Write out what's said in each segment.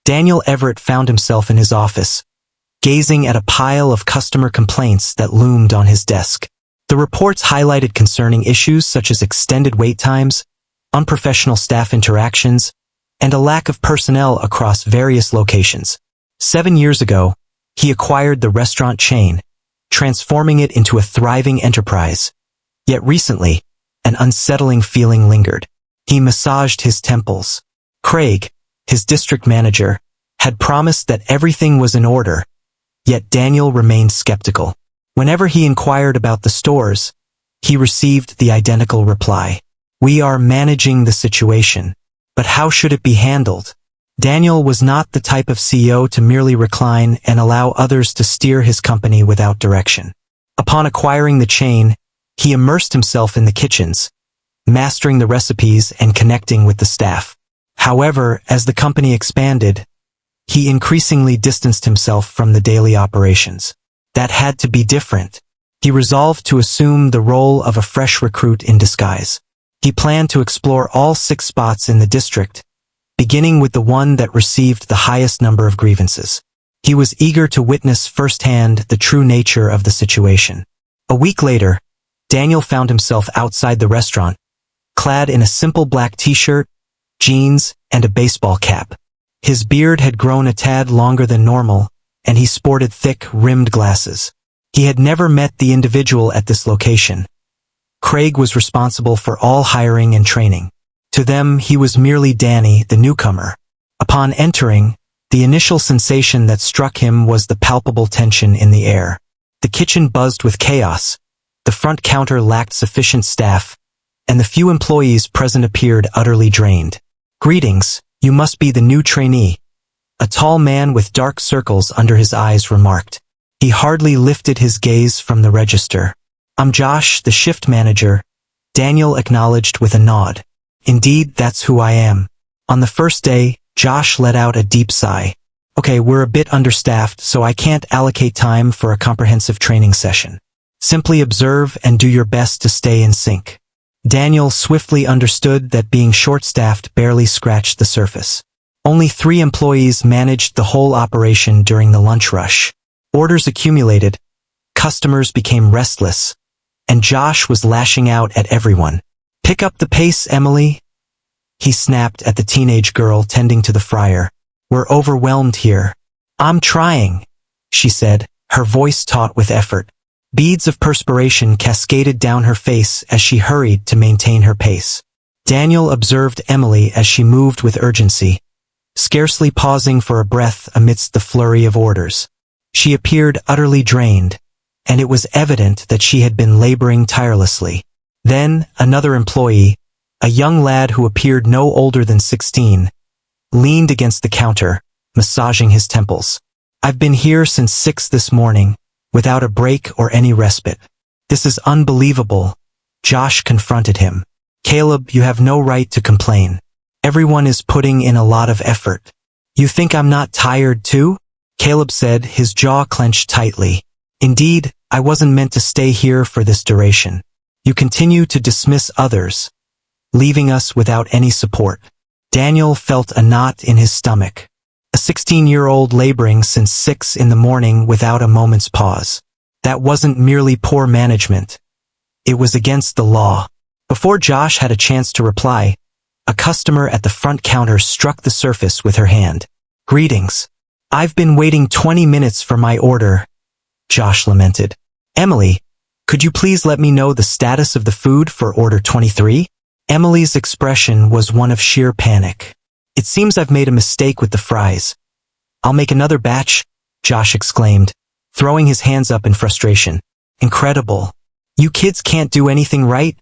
Daniel Everett found himself in his office, gazing at a pile of customer complaints that loomed on his desk. The reports highlighted concerning issues such as extended wait times, unprofessional staff interactions, and a lack of personnel across various locations. 7 years ago, he acquired the restaurant chain, transforming it into a thriving enterprise. Yet recently, an unsettling feeling lingered. He massaged his temples. Craig, his district manager, had promised that everything was in order, yet Daniel remained skeptical. Whenever he inquired about the stores, he received the identical reply. "We are managing the situation, but how should it be handled?" Daniel was not the type of CEO to merely recline and allow others to steer his company without direction. Upon acquiring the chain, he immersed himself in the kitchens, mastering the recipes and connecting with the staff. However, as the company expanded, he increasingly distanced himself from the daily operations. That had to be different. He resolved to assume the role of a fresh recruit in disguise. He planned to explore all 6 spots in the district, beginning with the one that received the highest number of grievances. He was eager to witness firsthand the true nature of the situation. A week later, Daniel found himself outside the restaurant, clad in a simple black t-shirt, jeans, and a baseball cap. His beard had grown a tad longer than normal, and he sported thick, rimmed glasses. He had never met the individual at this location. Craig was responsible for all hiring and training. To them, he was merely Danny, the newcomer. Upon entering, the initial sensation that struck him was the palpable tension in the air. The kitchen buzzed with chaos, the front counter lacked sufficient staff, and the few employees present appeared utterly drained. "Greetings, you must be the new trainee," a tall man with dark circles under his eyes remarked. He hardly lifted his gaze from the register. "I'm Josh, the shift manager," Daniel acknowledged with a nod. "Indeed, that's who I am." On the first day, Josh let out a deep sigh. "Okay, we're a bit understaffed, so I can't allocate time for a comprehensive training session. Simply observe and do your best to stay in sync." Daniel swiftly understood that being short-staffed barely scratched the surface. Only 3 employees managed the whole operation during the lunch rush. Orders accumulated, customers became restless, and Josh was lashing out at everyone. "Pick up the pace, Emily," he snapped at the teenage girl tending to the fryer. "We're overwhelmed here." "I'm trying," she said, her voice taut with effort. Beads of perspiration cascaded down her face as she hurried to maintain her pace. Daniel observed Emily as she moved with urgency, scarcely pausing for a breath amidst the flurry of orders. She appeared utterly drained, and it was evident that she had been laboring tirelessly. Then, another employee, a young lad who appeared no older than 16, leaned against the counter, massaging his temples. "I've been here since 6 this morning, without a break or any respite. This is unbelievable," Josh confronted him. "Caleb, you have no right to complain. Everyone is putting in a lot of effort." "You think I'm not tired too?" Caleb said, his jaw clenched tightly. "Indeed, I wasn't meant to stay here for this duration. You continue to dismiss others, leaving us without any support." Daniel felt a knot in his stomach. A 16-year-old laboring since 6 in the morning without a moment's pause. That wasn't merely poor management. It was against the law. Before Josh had a chance to reply, a customer at the front counter struck the surface with her hand. "Greetings. I've been waiting 20 minutes for my order," Josh lamented. "Emily, could you please let me know the status of the food for order 23? Emily's expression was one of sheer panic. "It seems I've made a mistake with the fries. I'll make another batch," Josh exclaimed, throwing his hands up in frustration. "Incredible. You kids can't do anything right?"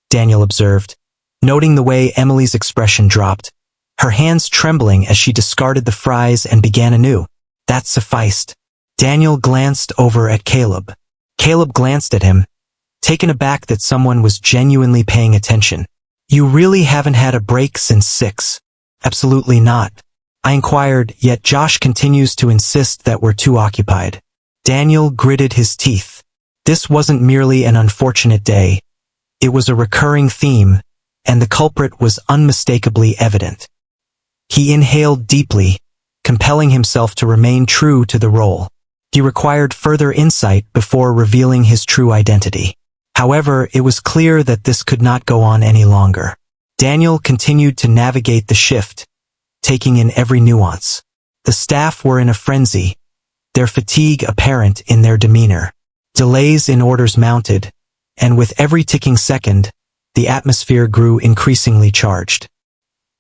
Daniel observed, noting the way Emily's expression dropped, her hands trembling as she discarded the fries and began anew. That sufficed. Daniel glanced over at Caleb. Caleb glanced at him, taken aback that someone was genuinely paying attention. "You really haven't had a break since 6. "Absolutely not," I inquired, yet Josh continues to insist that we're too occupied. Daniel gritted his teeth. This wasn't merely an unfortunate day. It was a recurring theme, and the culprit was unmistakably evident. He inhaled deeply, compelling himself to remain true to the role. He required further insight before revealing his true identity. However, it was clear that this could not go on any longer. Daniel continued to navigate the shift, taking in every nuance. The staff were in a frenzy, their fatigue apparent in their demeanor. Delays in orders mounted, and with every ticking second, the atmosphere grew increasingly charged.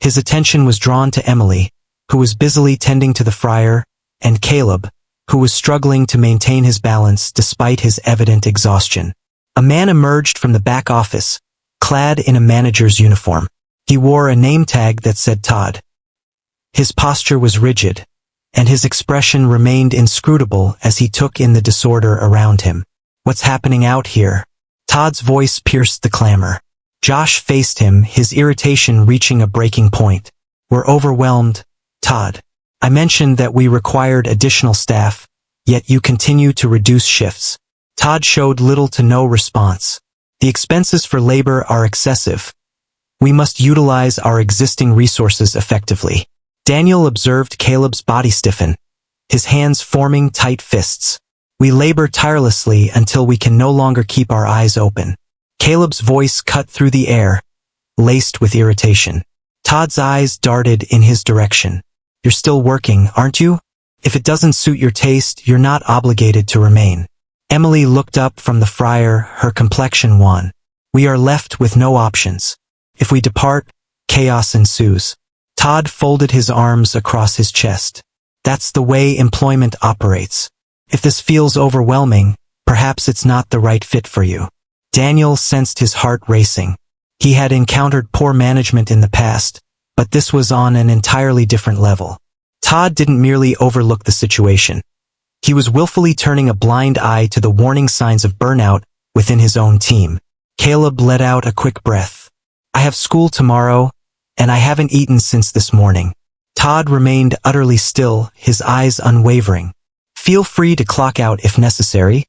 His attention was drawn to Emily, who was busily tending to the fryer, and Caleb, who was struggling to maintain his balance despite his evident exhaustion. A man emerged from the back office, clad in a manager's uniform. He wore a name tag that said Todd. His posture was rigid, and his expression remained inscrutable as he took in the disorder around him. "What's happening out here?" Todd's voice pierced the clamor. Josh faced him, his irritation reaching a breaking point. "We're overwhelmed, Todd. I mentioned that we required additional staff, yet you continue to reduce shifts." Todd showed little to no response. "The expenses for labor are excessive. We must utilize our existing resources effectively." Daniel observed Caleb's body stiffen, his hands forming tight fists. "We labor tirelessly until we can no longer keep our eyes open." Caleb's voice cut through the air, laced with irritation. Todd's eyes darted in his direction. "You're still working, aren't you? If it doesn't suit your taste, you're not obligated to remain." Emily looked up from the fryer, her complexion wan. "We are left with no options. If we depart, chaos ensues." Todd folded his arms across his chest. "That's the way employment operates. If this feels overwhelming, perhaps it's not the right fit for you." Daniel sensed his heart racing. He had encountered poor management in the past, but this was on an entirely different level. Todd didn't merely overlook the situation. He was willfully turning a blind eye to the warning signs of burnout within his own team. Caleb let out a quick breath. "I have school tomorrow, and I haven't eaten since this morning." Todd remained utterly still, his eyes unwavering. "Feel free to clock out if necessary,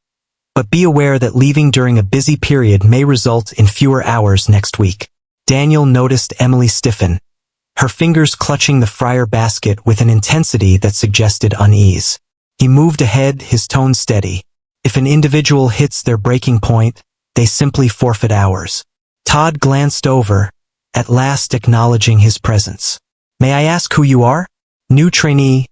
but be aware that leaving during a busy period may result in fewer hours next week." Daniel noticed Emily stiffen, her fingers clutching the fryer basket with an intensity that suggested unease. He moved ahead, his tone steady. "If an individual hits their breaking point, they simply forfeit hours." Todd glanced over, at last acknowledging his presence. "May I ask who you are?" "New trainee,"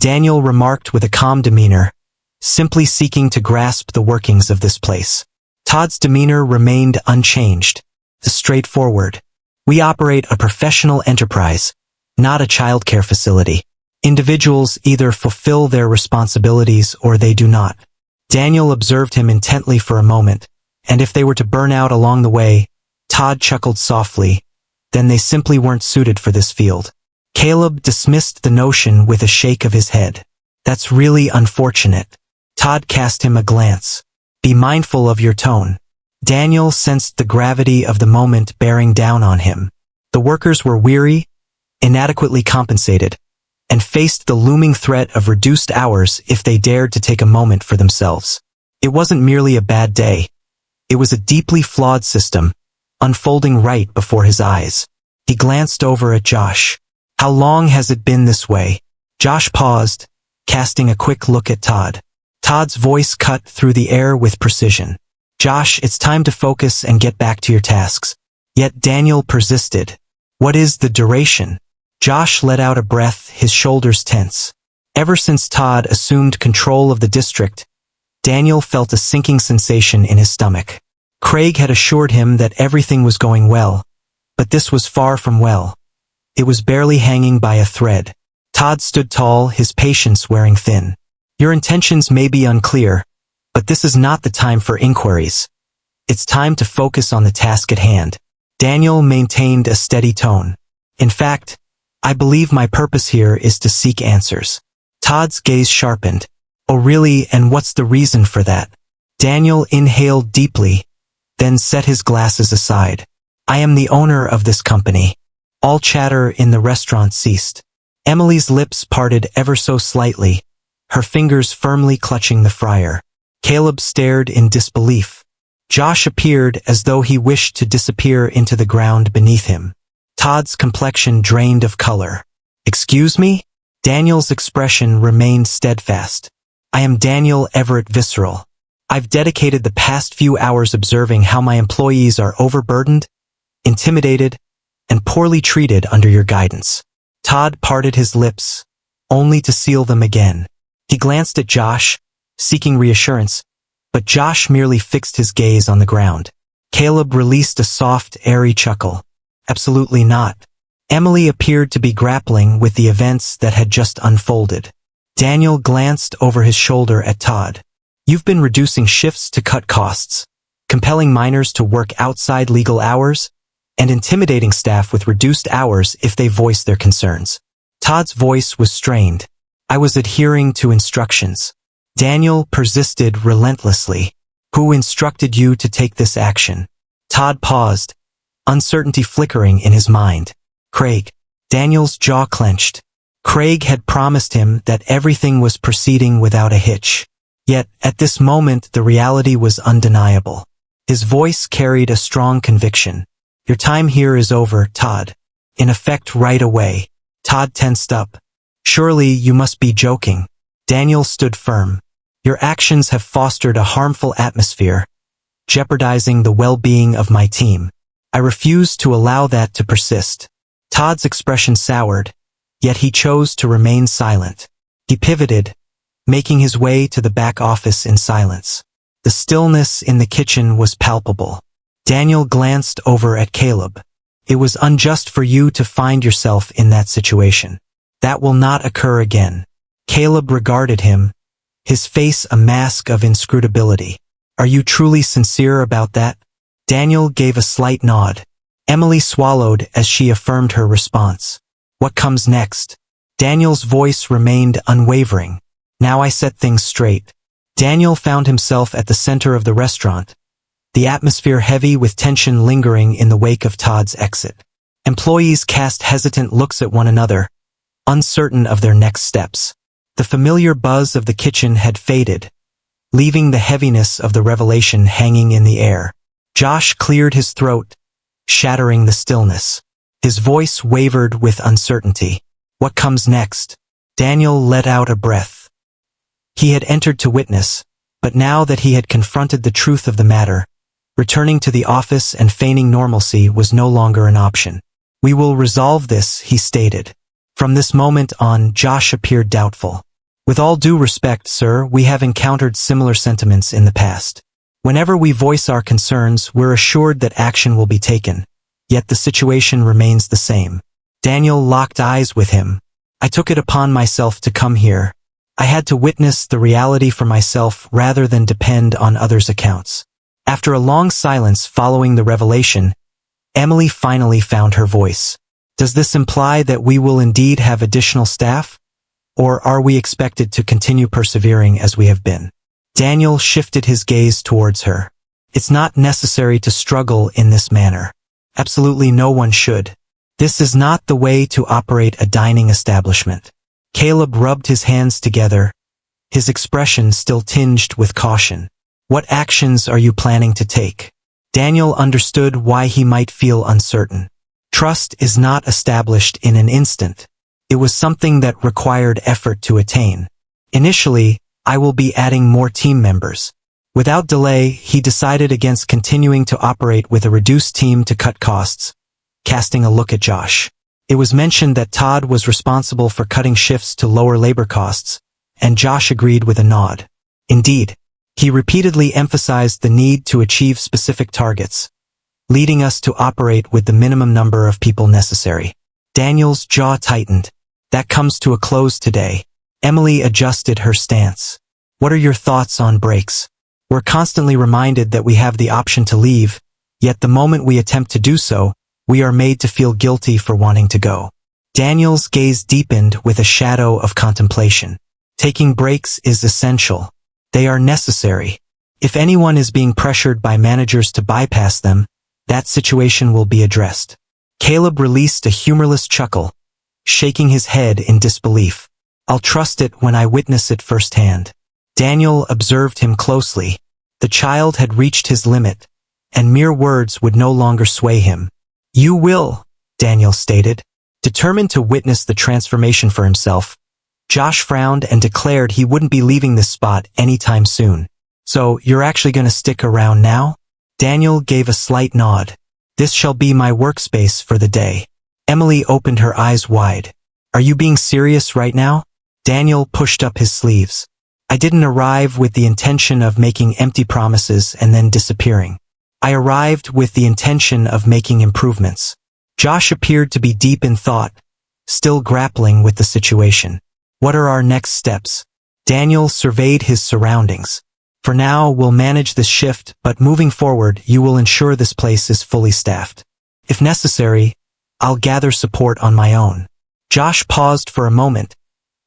Daniel remarked with a calm demeanor, simply seeking to grasp the workings of this place. Todd's demeanor remained unchanged, straightforward. "We operate a professional enterprise, not a childcare facility. Individuals either fulfill their responsibilities or they do not." Daniel observed him intently for a moment, and if they were to burn out along the way, Todd chuckled softly, then they simply weren't suited for this field. Caleb dismissed the notion with a shake of his head. "That's really unfortunate." Todd cast him a glance. "Be mindful of your tone." Daniel sensed the gravity of the moment bearing down on him. The workers were weary, inadequately compensated, and faced the looming threat of reduced hours if they dared to take a moment for themselves. It wasn't merely a bad day. It was a deeply flawed system, unfolding right before his eyes. He glanced over at Josh. "How long has it been this way?" Josh paused, casting a quick look at Todd. Todd's voice cut through the air with precision. "Josh, it's time to focus and get back to your tasks." Yet Daniel persisted. "What is the duration?" Josh let out a breath, his shoulders tense. Ever since Todd assumed control of the district, Daniel felt a sinking sensation in his stomach. Craig had assured him that everything was going well, but this was far from well. It was barely hanging by a thread. Todd stood tall, his patience wearing thin. "Your intentions may be unclear, but this is not the time for inquiries. It's time to focus on the task at hand." Daniel maintained a steady tone. "In fact, I believe my purpose here is to seek answers." Todd's gaze sharpened. "Oh really, and what's the reason for that?" Daniel inhaled deeply, then set his glasses aside. "I am the owner of this company." All chatter in the restaurant ceased. Emily's lips parted ever so slightly, her fingers firmly clutching the fryer. Caleb stared in disbelief. Josh appeared as though he wished to disappear into the ground beneath him. Todd's complexion drained of color. "Excuse me?" Daniel's expression remained steadfast. I am Daniel Everett Visceral. I've dedicated the past few hours observing how my employees are overburdened, intimidated, and poorly treated under your guidance. Todd parted his lips, only to seal them again. He glanced at Josh, seeking reassurance, but Josh merely fixed his gaze on the ground. Caleb released a soft, airy chuckle. Absolutely not. Emily appeared to be grappling with the events that had just unfolded. Daniel glanced over his shoulder at Todd. You've been reducing shifts to cut costs, compelling minors to work outside legal hours, and intimidating staff with reduced hours if they voice their concerns. Todd's voice was strained. I was adhering to instructions. Daniel persisted relentlessly. Who instructed you to take this action? Todd paused, uncertainty flickering in his mind. Craig. Daniel's jaw clenched. Craig had promised him that everything was proceeding without a hitch. Yet, at this moment, the reality was undeniable. His voice carried a strong conviction. Your time here is over, Todd. In effect, right away. Todd tensed up. Surely you must be joking. Daniel stood firm. Your actions have fostered a harmful atmosphere, jeopardizing the well-being of my team. I refuse to allow that to persist. Todd's expression soured, yet he chose to remain silent. He pivoted, making his way to the back office in silence. The stillness in the kitchen was palpable. Daniel glanced over at Caleb. It was unjust for you to find yourself in that situation. That will not occur again. Caleb regarded him, his face a mask of inscrutability. Are you truly sincere about that? Daniel gave a slight nod. Emily swallowed as she affirmed her response. What comes next? Daniel's voice remained unwavering. Now I set things straight. Daniel found himself at the center of the restaurant, the atmosphere heavy with tension lingering in the wake of Todd's exit. Employees cast hesitant looks at one another, uncertain of their next steps. The familiar buzz of the kitchen had faded, leaving the heaviness of the revelation hanging in the air. Josh cleared his throat, shattering the stillness. His voice wavered with uncertainty. What comes next? Daniel let out a breath. He had entered to witness, but now that he had confronted the truth of the matter, returning to the office and feigning normalcy was no longer an option. We will resolve this, he stated. From this moment on, Josh appeared doubtful. With all due respect, sir, we have encountered similar sentiments in the past. Whenever we voice our concerns, we're assured that action will be taken. Yet the situation remains the same. Daniel locked eyes with him. I took it upon myself to come here. I had to witness the reality for myself rather than depend on others' accounts. After a long silence following the revelation, Emily finally found her voice. Does this imply that we will indeed have additional staff? Or are we expected to continue persevering as we have been? Daniel shifted his gaze towards her. It's not necessary to struggle in this manner. Absolutely no one should. This is not the way to operate a dining establishment. Caleb rubbed his hands together, his expression still tinged with caution. What actions are you planning to take? Daniel understood why he might feel uncertain. Trust is not established in an instant. It was something that required effort to attain. Initially, I will be adding more team members. Without delay, he decided against continuing to operate with a reduced team to cut costs, casting a look at Josh. It was mentioned that Todd was responsible for cutting shifts to lower labor costs, and Josh agreed with a nod. Indeed, he repeatedly emphasized the need to achieve specific targets, leading us to operate with the minimum number of people necessary. Daniel's jaw tightened. That comes to a close today. Emily adjusted her stance. What are your thoughts on breaks? We're constantly reminded that we have the option to leave, yet the moment we attempt to do so, we are made to feel guilty for wanting to go. Daniel's gaze deepened with a shadow of contemplation. Taking breaks is essential. They are necessary. If anyone is being pressured by managers to bypass them, that situation will be addressed. Caleb released a humorless chuckle, shaking his head in disbelief. I'll trust it when I witness it firsthand. Daniel observed him closely. The child had reached his limit, and mere words would no longer sway him. You will, Daniel stated. Determined to witness the transformation for himself, Josh frowned and declared he wouldn't be leaving this spot anytime soon. So, you're actually going to stick around now? Daniel gave a slight nod. This shall be my workspace for the day. Emily opened her eyes wide. Are you being serious right now? Daniel pushed up his sleeves. I didn't arrive with the intention of making empty promises and then disappearing. I arrived with the intention of making improvements. Josh appeared to be deep in thought, still grappling with the situation. What are our next steps? Daniel surveyed his surroundings. For now, we'll manage this shift, but moving forward, you will ensure this place is fully staffed. If necessary, I'll gather support on my own. Josh paused for a moment,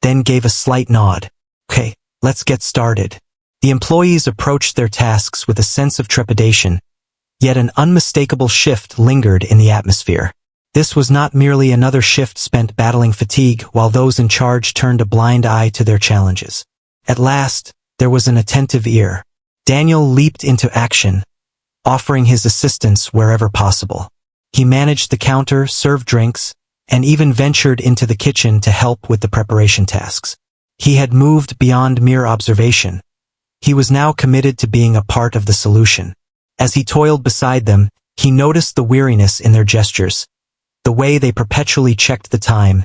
then gave a slight nod. Okay, let's get started. The employees approached their tasks with a sense of trepidation, yet an unmistakable shift lingered in the atmosphere. This was not merely another shift spent battling fatigue while those in charge turned a blind eye to their challenges. At last, there was an attentive ear. Daniel leaped into action, offering his assistance wherever possible. He managed the counter, served drinks, and even ventured into the kitchen to help with the preparation tasks. He had moved beyond mere observation. He was now committed to being a part of the solution. As he toiled beside them, he noticed the weariness in their gestures, the way they perpetually checked the time,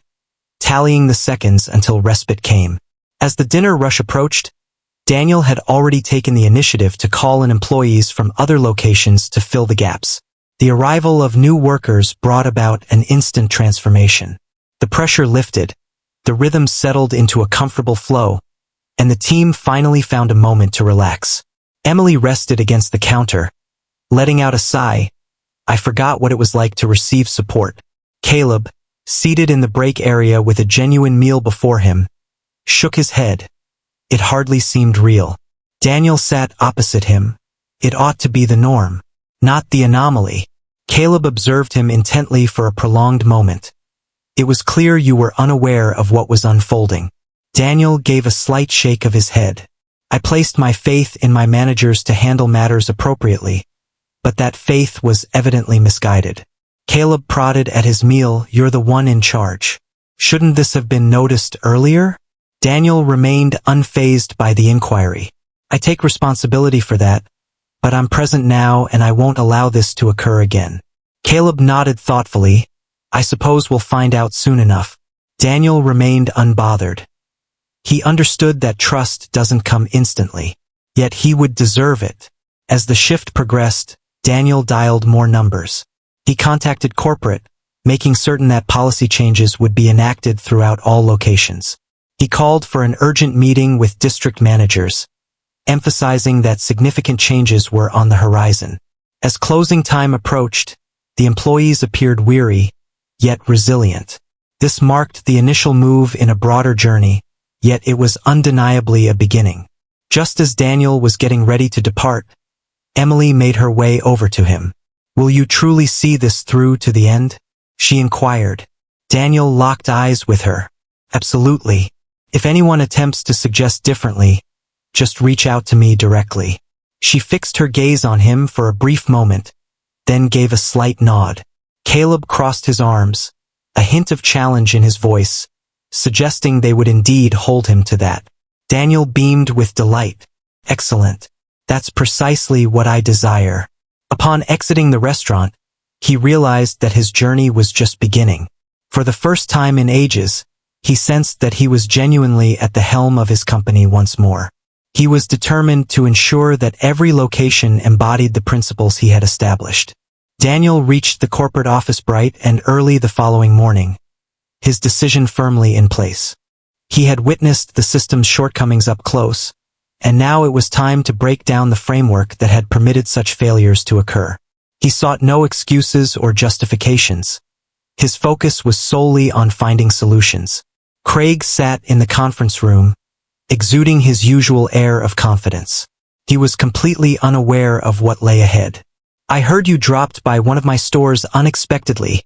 tallying the seconds until respite came. As the dinner rush approached, Daniel had already taken the initiative to call in employees from other locations to fill the gaps. The arrival of new workers brought about an instant transformation. The pressure lifted, the rhythm settled into a comfortable flow, and the team finally found a moment to relax. Emily rested against the counter, letting out a sigh. I forgot what it was like to receive support. Caleb, seated in the break area with a genuine meal before him, shook his head. It hardly seemed real. Daniel sat opposite him. It ought to be the norm, not the anomaly. Caleb observed him intently for a prolonged moment. It was clear you were unaware of what was unfolding. Daniel gave a slight shake of his head. I placed my faith in my managers to handle matters appropriately, but that faith was evidently misguided. Caleb prodded at his meal. You're the one in charge. Shouldn't this have been noticed earlier? Daniel remained unfazed by the inquiry. I take responsibility for that, but I'm present now and I won't allow this to occur again. Caleb nodded thoughtfully. I suppose we'll find out soon enough. Daniel remained unbothered. He understood that trust doesn't come instantly, yet he would deserve it. As the shift progressed, Daniel dialed more numbers. He contacted corporate, making certain that policy changes would be enacted throughout all locations. He called for an urgent meeting with district managers, emphasizing that significant changes were on the horizon. As closing time approached, the employees appeared weary, yet resilient. This marked the initial move in a broader journey, yet it was undeniably a beginning. Just as Daniel was getting ready to depart, Emily made her way over to him. Will you truly see this through to the end? She inquired. Daniel locked eyes with her. Absolutely. If anyone attempts to suggest differently, just reach out to me directly. She fixed her gaze on him for a brief moment, then gave a slight nod. Caleb crossed his arms, a hint of challenge in his voice, suggesting they would indeed hold him to that. Daniel beamed with delight. Excellent. That's precisely what I desire. Upon exiting the restaurant, he realized that his journey was just beginning. For the first time in ages, he sensed that he was genuinely at the helm of his company once more. He was determined to ensure that every location embodied the principles he had established. Daniel reached the corporate office bright and early the following morning, his decision firmly in place. He had witnessed the system's shortcomings up close, and now it was time to break down the framework that had permitted such failures to occur. He sought no excuses or justifications. His focus was solely on finding solutions. Craig sat in the conference room, exuding his usual air of confidence. He was completely unaware of what lay ahead. I heard you dropped by one of my stores unexpectedly,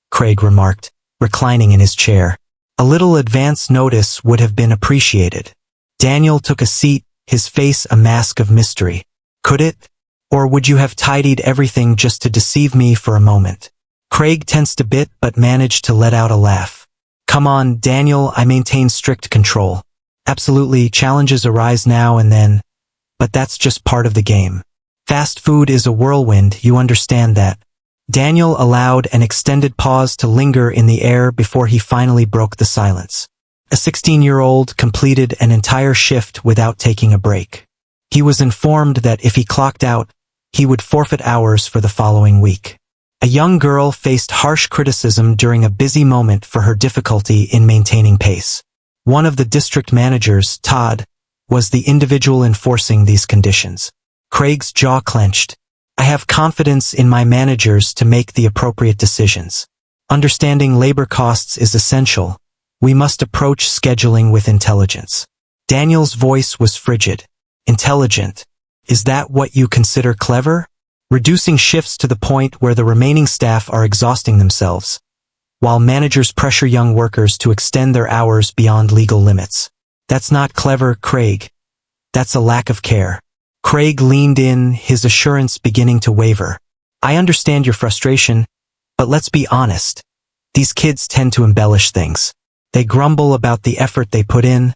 Craig remarked, reclining in his chair. A little advance notice would have been appreciated. Daniel took a seat, his face a mask of mystery. Could it? Or would you have tidied everything just to deceive me for a moment? Craig tensed a bit but managed to let out a laugh. Come on, Daniel, I maintain strict control. Absolutely, challenges arise now and then, but that's just part of the game. Fast food is a whirlwind, you understand that. Daniel allowed an extended pause to linger in the air before he finally broke the silence. A 16-year-old completed an entire shift without taking a break. He was informed that if he clocked out, he would forfeit hours for the following week. A young girl faced harsh criticism during a busy moment for her difficulty in maintaining pace. One of the district managers, Todd, was the individual enforcing these conditions. Craig's jaw clenched. I have confidence in my managers to make the appropriate decisions. Understanding labor costs is essential. We must approach scheduling with intelligence. Daniel's voice was frigid. Intelligent. Is that what you consider clever? Reducing shifts to the point where the remaining staff are exhausting themselves, while managers pressure young workers to extend their hours beyond legal limits. That's not clever, Craig. That's a lack of care. Craig leaned in, his assurance beginning to waver. I understand your frustration, but let's be honest. These kids tend to embellish things. They grumble about the effort they put in,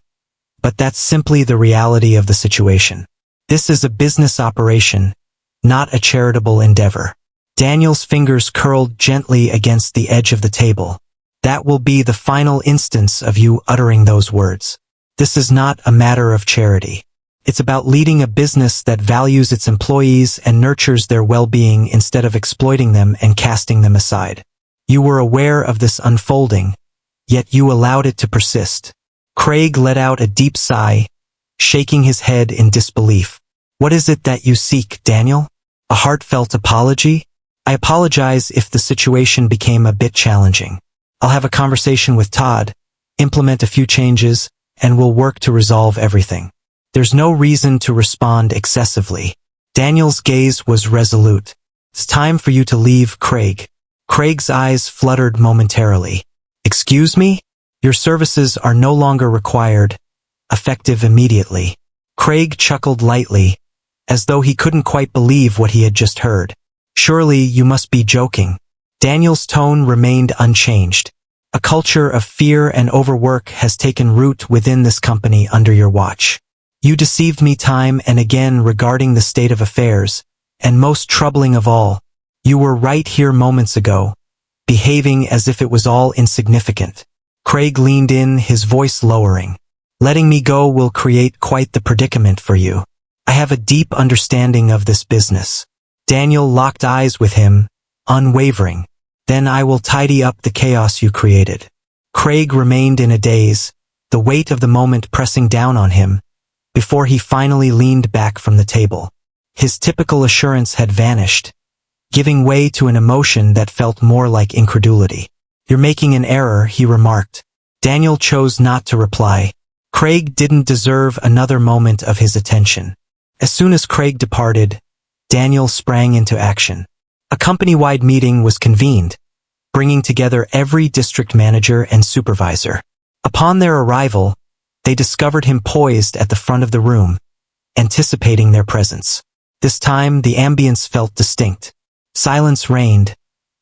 but that's simply the reality of the situation. This is a business operation, not a charitable endeavor. Daniel's fingers curled gently against the edge of the table. That will be the final instance of you uttering those words. This is not a matter of charity. It's about leading a business that values its employees and nurtures their well-being instead of exploiting them and casting them aside. You were aware of this unfolding, yet you allowed it to persist. Craig let out a deep sigh, shaking his head in disbelief. What is it that you seek, Daniel? A heartfelt apology? I apologize if the situation became a bit challenging. I'll have a conversation with Todd, implement a few changes, and we'll work to resolve everything. There's no reason to respond excessively. Daniel's gaze was resolute. It's time for you to leave, Craig. Craig's eyes fluttered momentarily. Excuse me? Your services are no longer required, effective immediately. Craig chuckled lightly, as though he couldn't quite believe what he had just heard. Surely you must be joking. Daniel's tone remained unchanged. A culture of fear and overwork has taken root within this company under your watch. You deceived me time and again regarding the state of affairs, and most troubling of all, you were right here moments ago, behaving as if it was all insignificant. Craig leaned in, his voice lowering. Letting me go will create quite the predicament for you. I have a deep understanding of this business. Daniel locked eyes with him, unwavering. Then I will tidy up the chaos you created. Craig remained in a daze, the weight of the moment pressing down on him, before he finally leaned back from the table. His typical assurance had vanished, giving way to an emotion that felt more like incredulity. You're making an error, he remarked. Daniel chose not to reply. Craig didn't deserve another moment of his attention. As soon as Craig departed, Daniel sprang into action. A company-wide meeting was convened, bringing together every district manager and supervisor. Upon their arrival, they discovered him poised at the front of the room, anticipating their presence. This time, the ambience felt distinct. Silence reigned,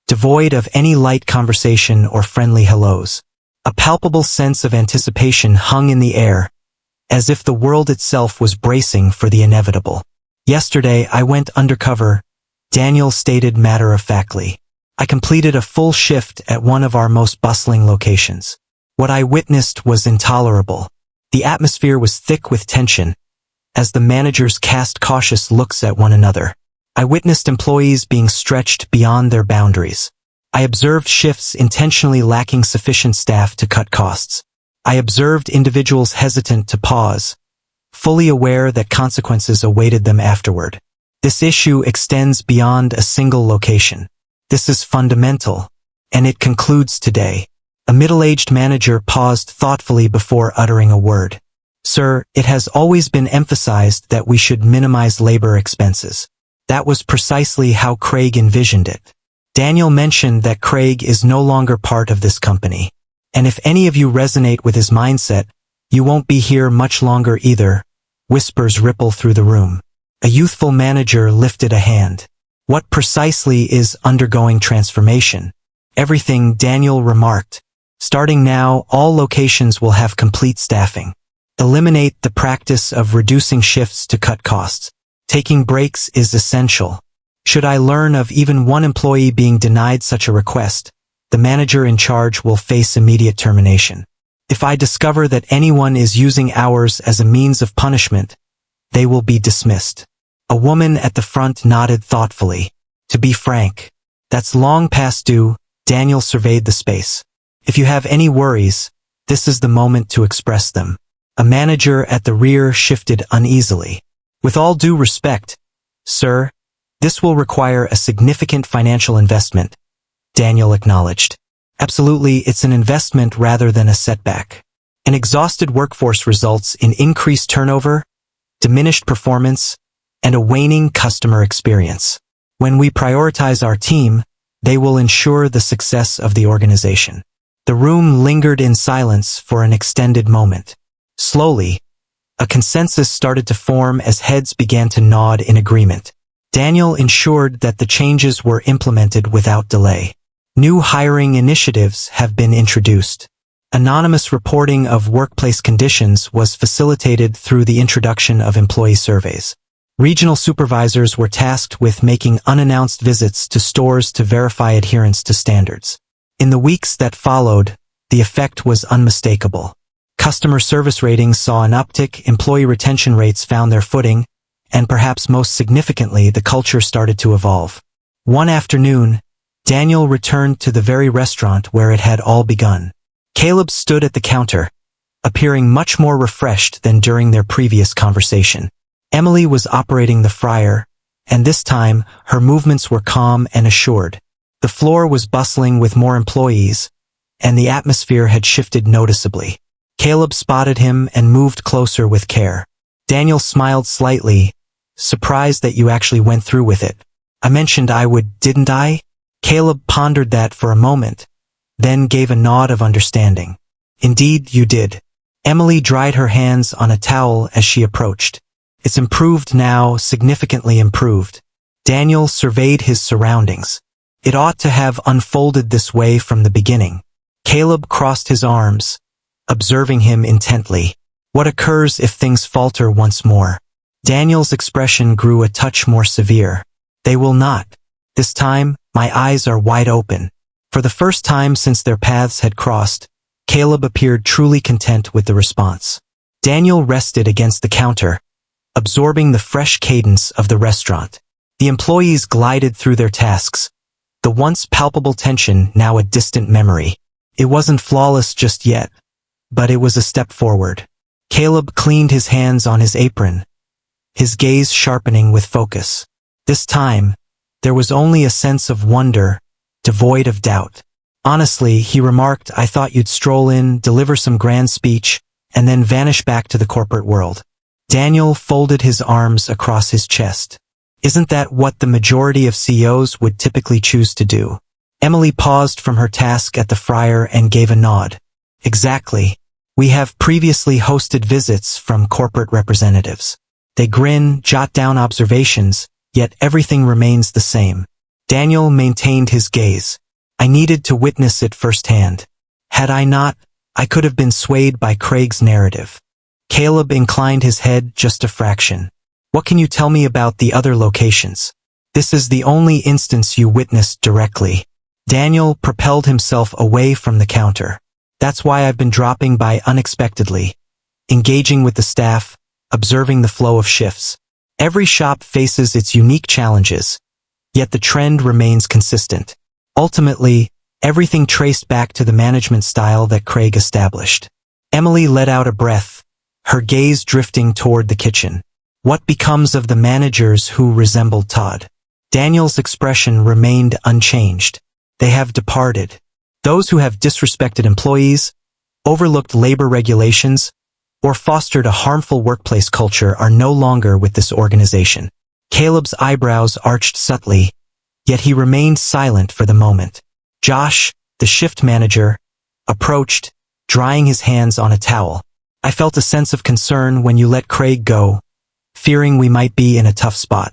devoid of any light conversation or friendly hellos. A palpable sense of anticipation hung in the air, as if the world itself was bracing for the inevitable. Yesterday, I went undercover, Daniel stated matter-of-factly. I completed a full shift at one of our most bustling locations. What I witnessed was intolerable. The atmosphere was thick with tension, as the managers cast cautious looks at one another. I witnessed employees being stretched beyond their boundaries. I observed shifts intentionally lacking sufficient staff to cut costs. I observed individuals hesitant to pause, fully aware that consequences awaited them afterward. This issue extends beyond a single location. This is fundamental, and it concludes today. A middle-aged manager paused thoughtfully before uttering a word. Sir, it has always been emphasized that we should minimize labor expenses. That was precisely how Craig envisioned it. Daniel mentioned that Craig is no longer part of this company. And if any of you resonate with his mindset, you won't be here much longer either. Whispers ripple through the room. A youthful manager lifted a hand. What precisely is undergoing transformation? Everything, Daniel remarked. Starting now, all locations will have complete staffing. Eliminate the practice of reducing shifts to cut costs. Taking breaks is essential. Should I learn of even one employee being denied such a request, the manager in charge will face immediate termination. If I discover that anyone is using hours as a means of punishment, they will be dismissed. A woman at the front nodded thoughtfully. To be frank, that's long past due. Daniel surveyed the space. If you have any worries, this is the moment to express them. A manager at the rear shifted uneasily. With all due respect, sir, this will require a significant financial investment, Daniel acknowledged. Absolutely, it's an investment rather than a setback. An exhausted workforce results in increased turnover, diminished performance, and a waning customer experience. When we prioritize our team, they will ensure the success of the organization. The room lingered in silence for an extended moment. Slowly, a consensus started to form as heads began to nod in agreement. Daniel ensured that the changes were implemented without delay. New hiring initiatives have been introduced. Anonymous reporting of workplace conditions was facilitated through the introduction of employee surveys. Regional supervisors were tasked with making unannounced visits to stores to verify adherence to standards. In the weeks that followed, the effect was unmistakable. Customer service ratings saw an uptick, employee retention rates found their footing, and perhaps most significantly, the culture started to evolve. One afternoon, Daniel returned to the very restaurant where it had all begun. Caleb stood at the counter, appearing much more refreshed than during their previous conversation. Emily was operating the fryer, and this time, her movements were calm and assured. The floor was bustling with more employees, and the atmosphere had shifted noticeably. Caleb spotted him and moved closer with care. Daniel smiled slightly, surprised that you actually went through with it. I mentioned I would, didn't I? Caleb pondered that for a moment, then gave a nod of understanding. Indeed, you did. Emily dried her hands on a towel as she approached. It's improved now, significantly improved. Daniel surveyed his surroundings. It ought to have unfolded this way from the beginning. Caleb crossed his arms, observing him intently. What occurs if things falter once more? Daniel's expression grew a touch more severe. They will not. This time, my eyes are wide open. For the first time since their paths had crossed, Caleb appeared truly content with the response. Daniel rested against the counter, absorbing the fresh cadence of the restaurant. The employees glided through their tasks, the once palpable tension now a distant memory. It wasn't flawless just yet, but it was a step forward. Caleb cleaned his hands on his apron, his gaze sharpening with focus. This time, there was only a sense of wonder, devoid of doubt. Honestly, he remarked, I thought you'd stroll in, deliver some grand speech, and then vanish back to the corporate world. Daniel folded his arms across his chest. Isn't that what the majority of CEOs would typically choose to do? Emily paused from her task at the fryer and gave a nod. Exactly. We have previously hosted visits from corporate representatives. They grin, jot down observations, yet everything remains the same. Daniel maintained his gaze. I needed to witness it firsthand. Had I not, I could have been swayed by Craig's narrative. Caleb inclined his head just a fraction. What can you tell me about the other locations? This is the only instance you witnessed directly. Daniel propelled himself away from the counter. That's why I've been dropping by unexpectedly, engaging with the staff, observing the flow of shifts. Every shop faces its unique challenges, yet the trend remains consistent. Ultimately, everything traced back to the management style that Craig established. Emily let out a breath, her gaze drifting toward the kitchen. What becomes of the managers who resembled Todd? Daniel's expression remained unchanged. They have departed. Those who have disrespected employees, overlooked labor regulations, or fostered a harmful workplace culture are no longer with this organization. Caleb's eyebrows arched subtly, yet he remained silent for the moment. Josh, the shift manager, approached, drying his hands on a towel. I felt a sense of concern when you let Craig go, fearing we might be in a tough spot.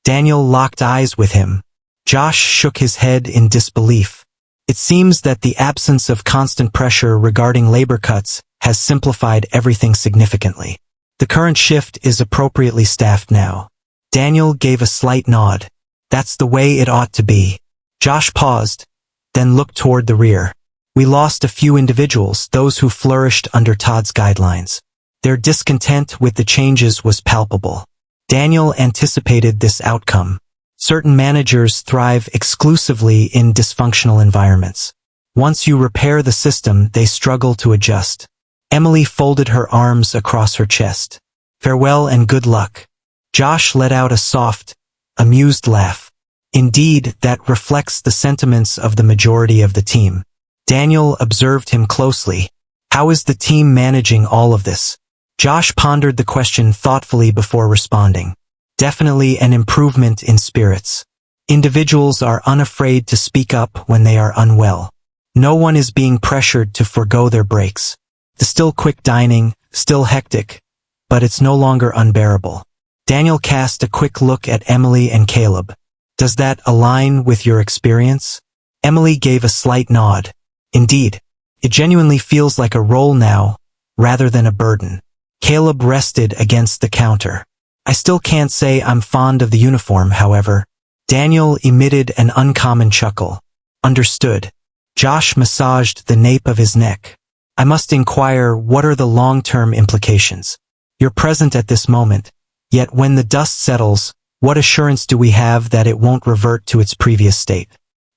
Daniel locked eyes with him. Josh shook his head in disbelief. It seems that the absence of constant pressure regarding labor cuts has simplified everything significantly. The current shift is appropriately staffed now. Daniel gave a slight nod. That's the way it ought to be. Josh paused, then looked toward the rear. We lost a few individuals, those who flourished under Todd's guidelines. Their discontent with the changes was palpable. Daniel anticipated this outcome. Certain managers thrive exclusively in dysfunctional environments. Once you repair the system, they struggle to adjust. Emily folded her arms across her chest. Farewell and good luck. Josh let out a soft, amused laugh. Indeed, that reflects the sentiments of the majority of the team. Daniel observed him closely. How is the team managing all of this? Josh pondered the question thoughtfully before responding. Definitely an improvement in spirits. Individuals are unafraid to speak up when they are unwell. No one is being pressured to forego their breaks. The still quick dining, still hectic, but it's no longer unbearable. Daniel cast a quick look at Emily and Caleb. Does that align with your experience? Emily gave a slight nod. Indeed, it genuinely feels like a role now, rather than a burden. Caleb rested against the counter. I still can't say I'm fond of the uniform, however. Daniel emitted an uncommon chuckle. Understood. Josh massaged the nape of his neck. I must inquire, what are the long-term implications? You're present at this moment, yet when the dust settles, what assurance do we have that it won't revert to its previous state?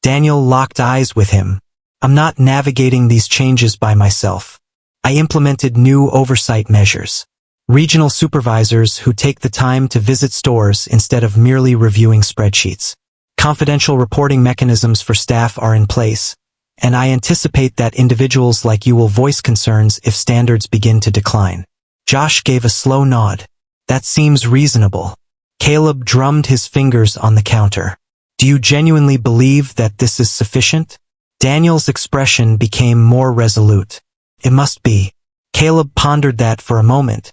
Daniel locked eyes with him. I'm not navigating these changes by myself. I implemented new oversight measures. Regional supervisors who take the time to visit stores instead of merely reviewing spreadsheets. Confidential reporting mechanisms for staff are in place, and I anticipate that individuals like you will voice concerns if standards begin to decline. Josh gave a slow nod. That seems reasonable. Caleb drummed his fingers on the counter. Do you genuinely believe that this is sufficient? Daniel's expression became more resolute. It must be. Caleb pondered that for a moment,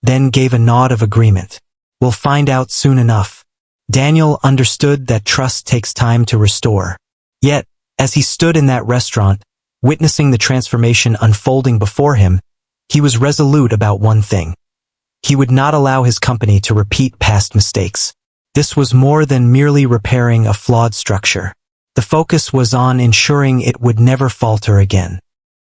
then gave a nod of agreement. We'll find out soon enough. Daniel understood that trust takes time to restore. Yet, as he stood in that restaurant, witnessing the transformation unfolding before him, he was resolute about one thing. He would not allow his company to repeat past mistakes. This was more than merely repairing a flawed structure. The focus was on ensuring it would never falter again.